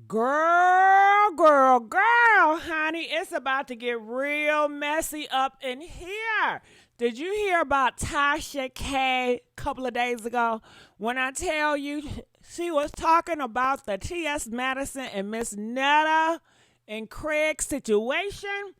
Girl, honey, it's about to get real messy up in here. Did you hear about Tasha K a couple of days ago? When I tell you, she was talking about the T.S. Madison and Miss Netta and Craig situation.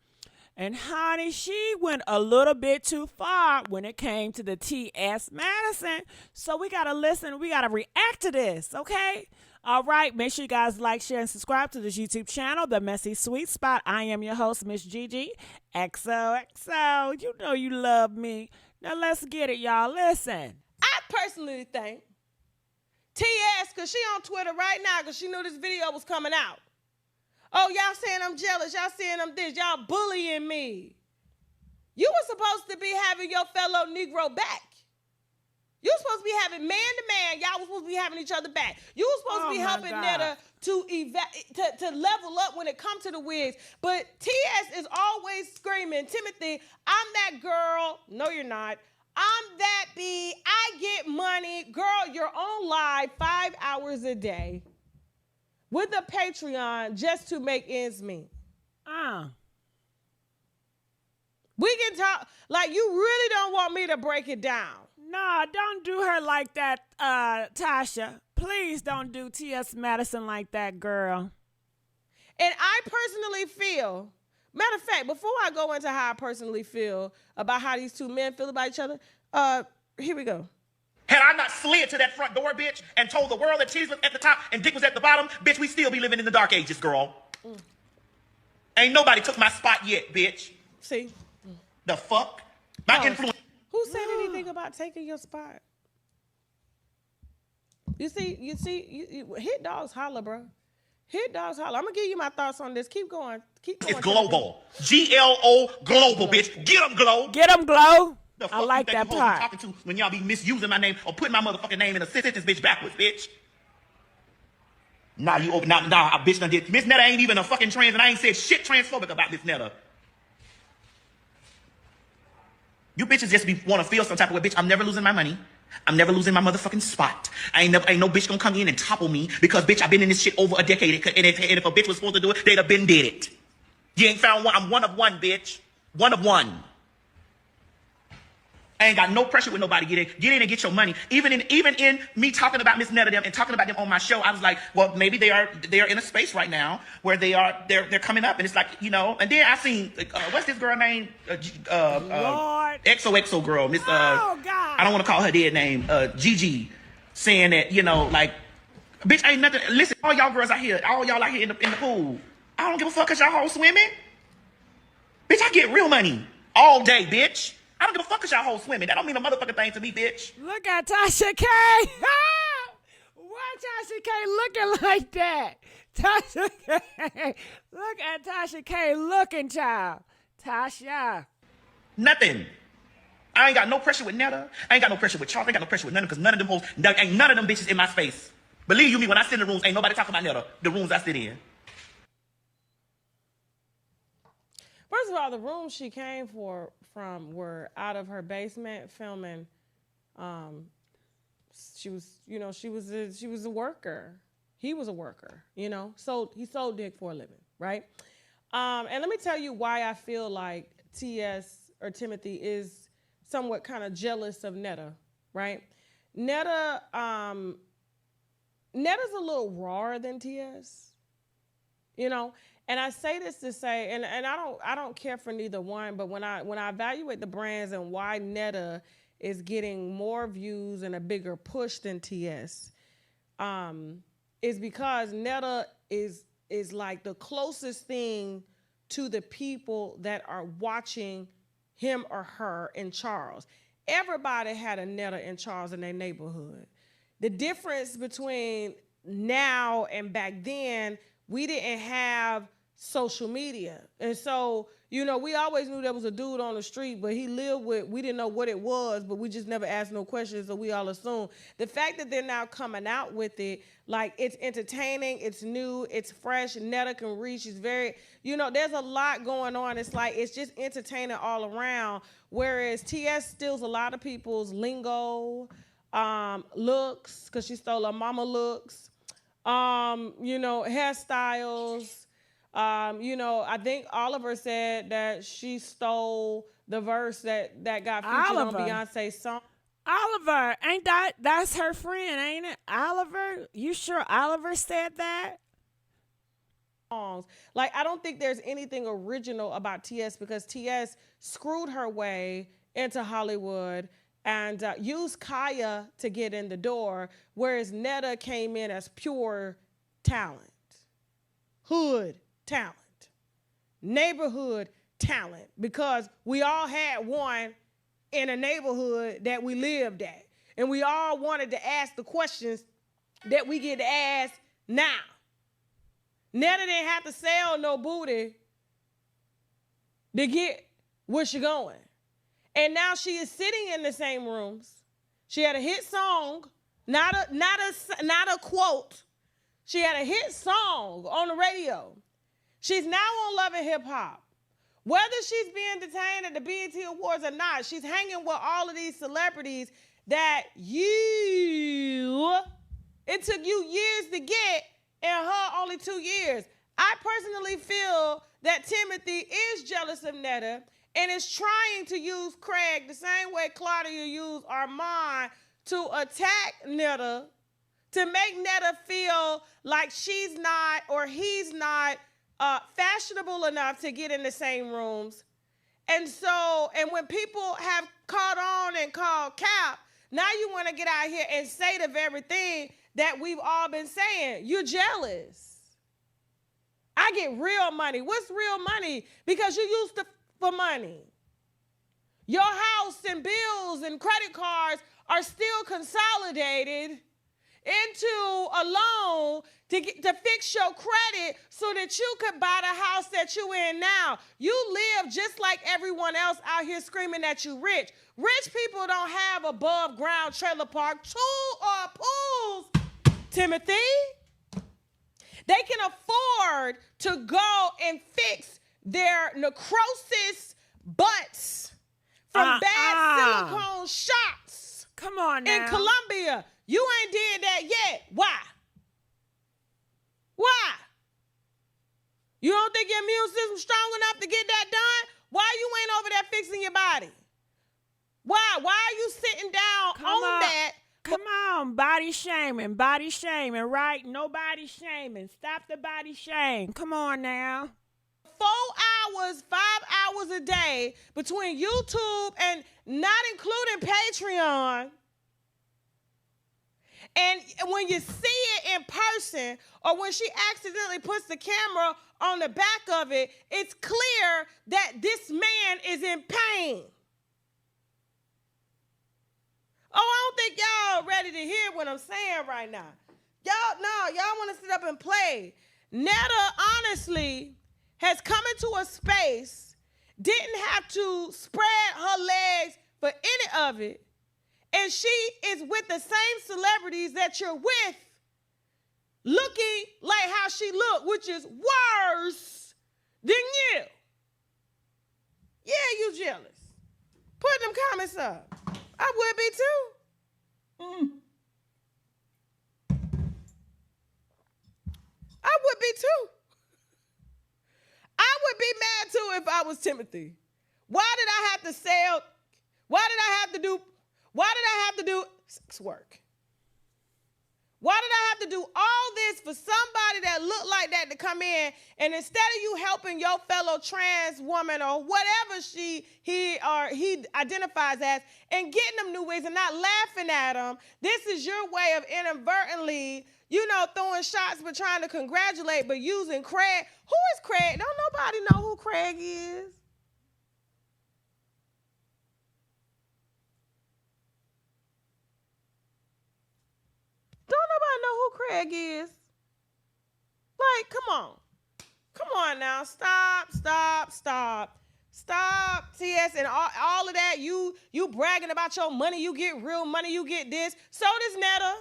And honey, she went a little bit too far when it came to the T.S. Madison. So we got to listen. We got to react to this, okay? All right, make sure you guys like, share, and subscribe to this YouTube channel, The Messy Sweet Spot. I am your host, Miss Gigi. XOXO. You know you love me. Now let's get it, y'all. Listen. I personally think T.S., because she on Twitter right now because she knew this video was coming out. Oh, y'all saying I'm jealous. Y'all saying I'm this. Y'all bullying me. You were supposed to be having your fellow Negro back. You were supposed to be having man to man. Y'all were supposed to be having each other back. You were supposed to be helping Netta to level up when it comes to the wigs. But T.S. is always screaming, Timothy, I'm that girl. No, you're not. I'm that B. I get money. Girl, you're on live 5 hours a day with a Patreon just to make ends meet. We can talk, like, you really don't want me to break it down. Nah, don't do her like that, Tasha. Please don't do T.S. Madison like that, girl. And I personally feel, matter of fact, before I go into how I personally feel about how these two men feel about each other, here we go. Had I not slid to that front door, bitch, and told the world that titties was at the top and dick was at the bottom, bitch, we still be living in the dark ages, girl. Ain't nobody took my spot yet, bitch. See? The fuck? My influence. Who said anything about taking your spot? You see, hit dogs holler, bro. Hit dogs holler. I'm going to give you my thoughts on this. Keep going. It's global. G-L-O, global, bitch. Get them, Glow. Get them, Glow. The fuck I like you that think part. Talking to when y'all be misusing my name or putting my motherfucking name in a sentence, bitch, backwards, bitch. Nah, you open. Nah, a bitch done did. Miss Netta ain't even a fucking trans, and I ain't said shit transphobic about Miss Netta. You bitches just want to feel some type of way, bitch. I'm never losing my money. I'm never losing my motherfucking spot. Ain't no bitch gonna come in and topple me because, bitch, I've been in this shit over a decade. And if a bitch was supposed to do it, they'd have been did it. You ain't found one. I'm one of one, bitch. One of one. I ain't got no pressure with nobody. Get in and get your money. Even in me talking about Miss Netta them and talking about them on my show, I was like, well, maybe they are in a space right now where they're coming up, and it's like, you know. And then I seen what's this girl name? XOXO girl, Miss. Oh God. I don't want to call her dead name. Gigi, saying that, you know, like, bitch, ain't nothing. Listen, all y'all girls out here, all y'all out here in the pool. I don't give a fuck 'cause y'all hoes swimming. Bitch, I get real money all day, bitch. I don't give a fuck 'cause y'all hoes swimming. That don't mean a motherfucking thing to me, bitch. Look at Tasha K. Why Tasha K looking like that? Tasha K. Look at Tasha K looking, child. Tasha. Nothing. I ain't got no pressure with Netta. I ain't got no pressure with Charles. I ain't got no pressure with none of them because none of them hoes, ain't none of them bitches in my space. Believe you me, when I sit in the rooms, ain't nobody talking about Netta. The rooms I sit in. First of all, the rooms she came from were out of her basement filming. She was a worker. He was a worker, you know. He sold dick for a living, right? And let me tell you why I feel like T.S. or Timothy is somewhat kind of jealous of Netta, right? Netta's a little rawer than T.S., you know. And I say this to say, and I don't care for neither one, but when I evaluate the brands and why Netta is getting more views and a bigger push than TS, is because Netta is like the closest thing to the people that are watching him or her in Charles. Everybody had a Netta and Charles in their neighborhood. The difference between now and back then, we didn't have social media. And so, you know, we always knew there was a dude on the street, but he lived with, we didn't know what it was, but we just never asked no questions, so we all assumed. The fact that they're now coming out with it, like, it's entertaining, it's new, it's fresh, Netta can reach, it's very, you know, there's a lot going on. It's like, it's just entertaining all around, whereas TS steals a lot of people's lingo, looks, because she stole her mama looks, Hairstyles. I think Oliver said that she stole the verse that got featured on Beyonce's song. Oliver, ain't that's her friend, ain't it? Oliver? You sure Oliver said that? Like, I don't think there's anything original about TS because TS screwed her way into Hollywood and used Kaya to get in the door, whereas Netta came in as pure talent, hood talent, neighborhood talent, because we all had one in a neighborhood that we lived at, and we all wanted to ask the questions that we get to ask now. Netta didn't have to sell no booty to get where she going. And now she is sitting in the same rooms. She had a hit song, not a quote. She had a hit song on the radio. She's now on Love and Hip Hop. Whether she's being detained at the BET Awards or not, she's hanging with all of these celebrities that it took you years to get, and her only 2 years. I personally feel that Timothy is jealous of Netta and is trying to use Craig the same way Claudia used Armand to attack Netta, to make Netta feel like she's not or he's not fashionable enough to get in the same rooms. And when people have caught on and called cap, now you want to get out here and say the very thing that we've all been saying. You're jealous. I get real money. What's real money? Because you used to for money. Your house and bills and credit cards are still consolidated into a loan to fix your credit so that you could buy the house that you in now. You live just like everyone else out here screaming that you rich. Rich people don't have above ground trailer park, pools, Timothy. They can afford to go and fix their necrosis butts from bad silicone shots. Come on now. In Colombia. You ain't did that yet. Why? Why? You don't think your immune system's strong enough to get that done? Why you ain't over there fixing your body? Why? Why are you sitting down on that? Come on, body shaming, right? No body shaming. Stop the body shame. Come on now. 4 hours, 5 hours a day between YouTube and not including Patreon. And when you see it in person, or when she accidentally puts the camera on the back of it, it's clear that this man is in pain. Oh, I don't think y'all ready to hear what I'm saying right now. Y'all want to sit up and play. Netta, honestly, has come into a space, didn't have to spread her legs for any of it, and she is with the same celebrities that you're with, looking like how she looked, which is worse than you. Yeah, you jealous. Put them comments up. I would be too. I would be too. I would be mad too if I was Timothy. Why did I have to sell? Why did I have to do sex work? Why did I have to do all this for somebody that looked like that to come in, and instead of you helping your fellow trans woman or whatever he identifies as, and getting them new wigs and not laughing at them, this is your way of inadvertently, throwing shots but trying to congratulate, but using Craig. Who is Craig? Don't nobody know who Craig is. Don't nobody know who Craig is. Like, come on now. Stop, TS, and all of that. You bragging about your money. You get real money. You get this. So does Netta.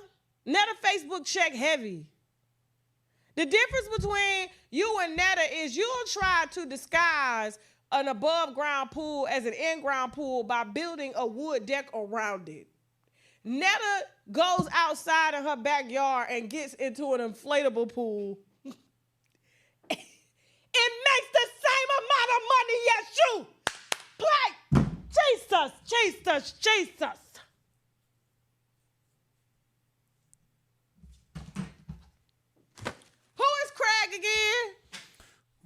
Netta Facebook check heavy. The difference between you and Netta is you'll try to disguise an above ground pool as an in ground pool by building a wood deck around it. Netta goes outside in her backyard and gets into an inflatable pool. It makes the same amount of money as you. Play. Jesus, Jesus, Jesus. Who is Craig again?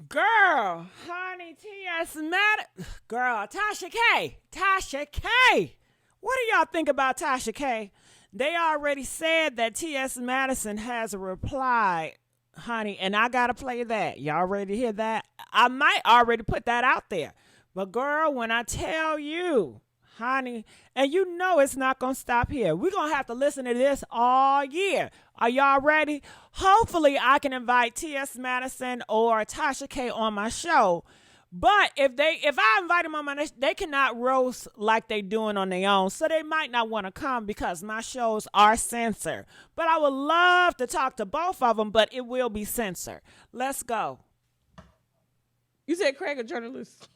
Girl, honey, T.S. Madison. Girl, Tasha K. Tasha K. What do y'all think about Tasha K? They already said that T.S. Madison has a reply, honey, and I got to play that. Y'all ready to hear that? I might already put that out there. But, girl, when I tell you, honey, and you know it's not going to stop here. We're going to have to listen to this all year. Are y'all ready? Hopefully, I can invite T.S. Madison or Tasha K on my show. But if I invite them on my show, they cannot roast like they doing on their own. So they might not want to come because my shows are censored. But I would love to talk to both of them, but it will be censored. Let's go. You said Craig a journalist.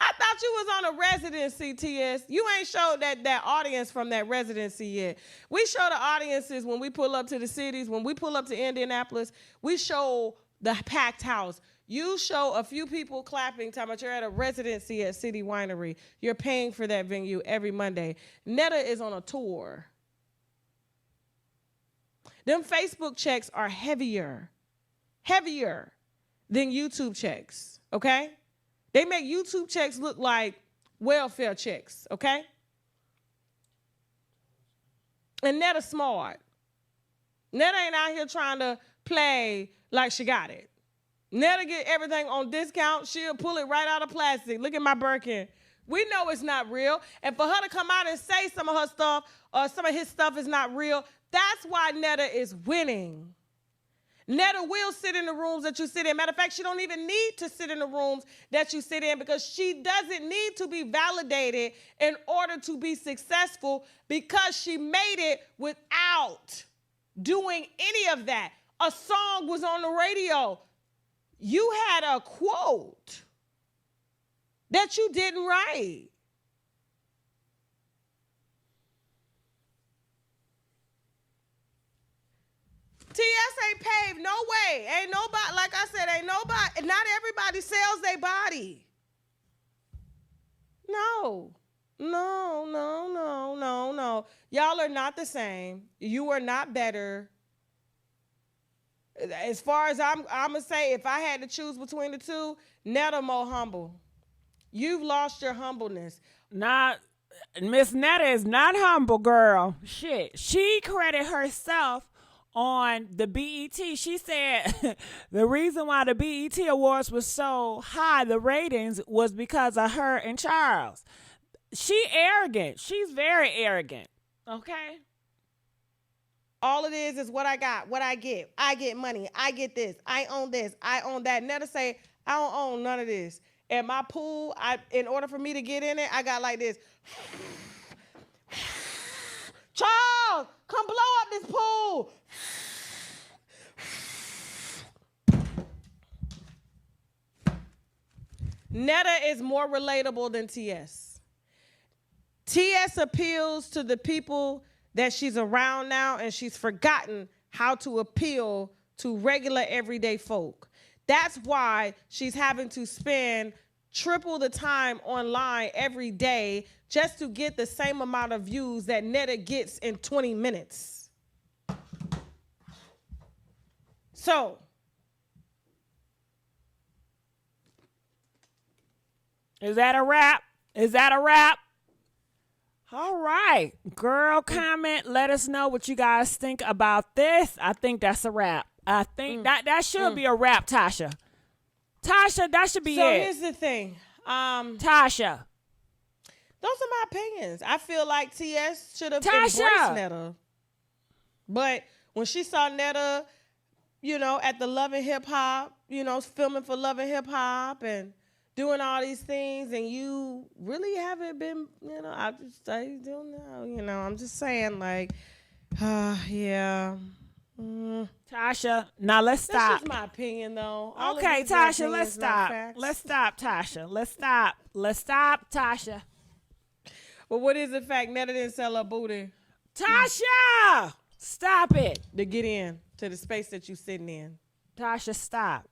I thought you was on a residency, TS. You ain't showed that audience from that residency yet. We show the audiences when we pull up to the cities. When we pull up to Indianapolis, we show the packed house. You show a few people clapping, talking about you're at a residency at City Winery. You're paying for that venue every Monday. Netta is on a tour. Them Facebook checks are heavier than YouTube checks, okay? They make YouTube checks look like welfare checks, okay? And Netta smart. Netta ain't out here trying to play like she got it. Netta get everything on discount. She'll pull it right out of plastic. Look at my Birkin. We know it's not real. And for her to come out and say some of her stuff or some of his stuff is not real, that's why Netta is winning. Netta will sit in the rooms that you sit in. Matter of fact, she don't even need to sit in the rooms that you sit in because she doesn't need to be validated in order to be successful because she made it without doing any of that. A song was on the radio. You had a quote that you didn't write. TS ain't paved, no way. Ain't nobody, like I said, not everybody sells their body. No. Y'all are not the same. You are not better. As far as I'm going to say, if I had to choose between the two, Netta more humble. You've lost your humbleness. Miss Netta is not humble, girl. Shit. She credited herself on the BET. She said the reason why the BET Awards was so high, the ratings, was because of her and Charles. She arrogant. She's very arrogant. Okay? All it is what I got, what I get. I get money. I get this. I own this. I own that. Netta say, I don't own none of this. At my pool, in order for me to get in it, I got like this. Charles, come blow up this pool. Netta is more relatable than TS. TS appeals to the people that she's around now, and she's forgotten how to appeal to regular everyday folk. That's why she's having to spend triple the time online every day just to get the same amount of views that Netta gets in 20 minutes. So, is that a wrap? Is that a wrap? All right. Girl, comment. Let us know what you guys think about this. I think that's a wrap. I think that should be a wrap, Tasha. Tasha, that should be it. So here's the thing. Tasha. Those are my opinions. I feel like TS should have embraced Netta. But when she saw Netta, at the Love and Hip Hop, filming for Love and Hip Hop and doing all these things, and you really haven't been, I don't know, I'm just saying, like, yeah. Tasha, now let's stop. That's just my opinion, though. Okay, Tasha, let's stop. Let's stop, Tasha. Let's stop, Tasha. But what is the fact Netta didn't sell her booty Tasha, stop it. to get in to the space that you sitting in? Tasha, stop.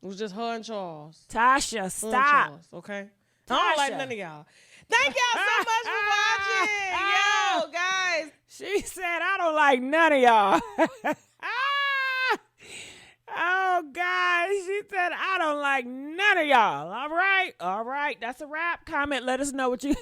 It was just her and Charles. Tasha, Her and stop. Charles, okay? I don't like Tasha. none of y'all. Thank y'all so much for watching. Yo, guys. She said, I don't like none of y'all. Oh, guys. She said, I don't like none of y'all. All right. All right. That's a wrap. Comment. Let us know what you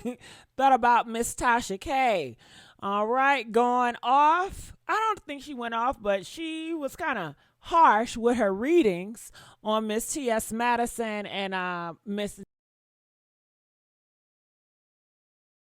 thought about Miss Tasha K. All right. Going off. I don't think she went off, but she was kind of harsh with her readings on Miss T.S. Madison and Miss